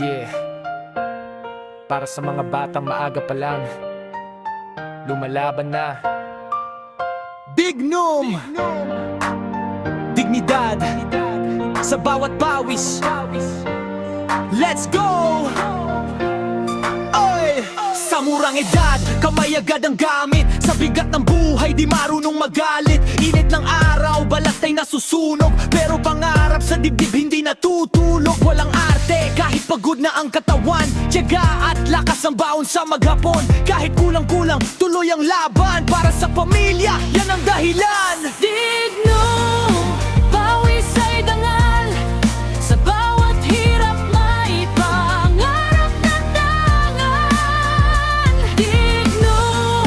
Yeah. Para sa mga batang maaga pa lang lumalaban na. Dignum, dignidad sa bawat pawis. Let's go! Oy! Sa murang edad, kamay agad ang gamit. Sa bigat ng buhay, di marunong magalit. Init ng araw, balat ay nasusunog. Pero pangarap sa dibdib hindi natutulog. Walang arte, kahit pagod na ang katawan. Tiyaga at lakas ang baon sa maghapon. Kahit kulang-kulang, tuloy ang laban. Para sa pamilya, yan ang dahilan. Dignum, pawis ay dangal. Sa bawat hirap may pangarap na tangan. Dignum,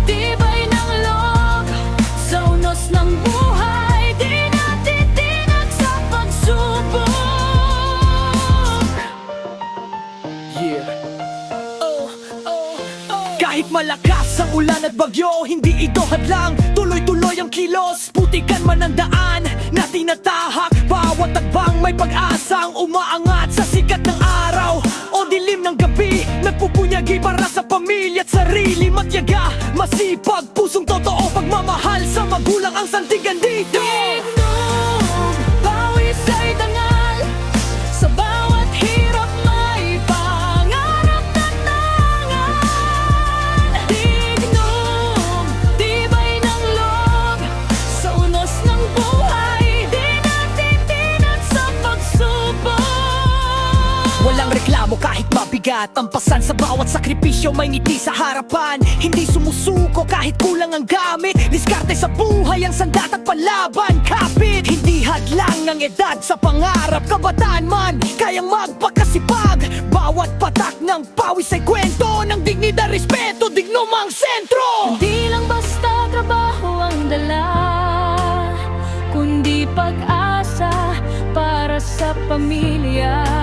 tibay ng loob. Sa unos ng buhay, di natitinag sa pagsubok. Yeah. Kahit malakas ang ulan at bagyo, hindi ito hadlang. Tuloy-tuloy ang kilos, putikan man ang daan na tinatahak. Bawat tagbang may pag-asang umaangat sa sikat ng araw o dilim ng gabi. Nagpupunyagi para sa pamilya at sarili. Matyaga, masipag, pusong totoo, pagmamahal sa magulang ang sandigan dito. Dignum, pawis ay dangal. Sa bawat hirap may pangarap na tangan. Dignum, tibay ng loob. Sa unos ng buhay, di natitinag sa pagsubok. Walang reklamo kahit mabigat. Tampasan sa bawat sakripisyo, may ngiti sa harapan. Hindi sumusuko kahit kulang ang gamit. Diskarte sa buhay ang sandat at palaban. Kapit, hindi hadlang ang edad sa pangarap. Kabataan man, kayang magpakasipag. Bawat patak ng pawis ay kwento ng dignidad, respeto, dignum ang sentro. Hindi lang basta trabaho ang dala, kundi pag-asa para sa pamilya.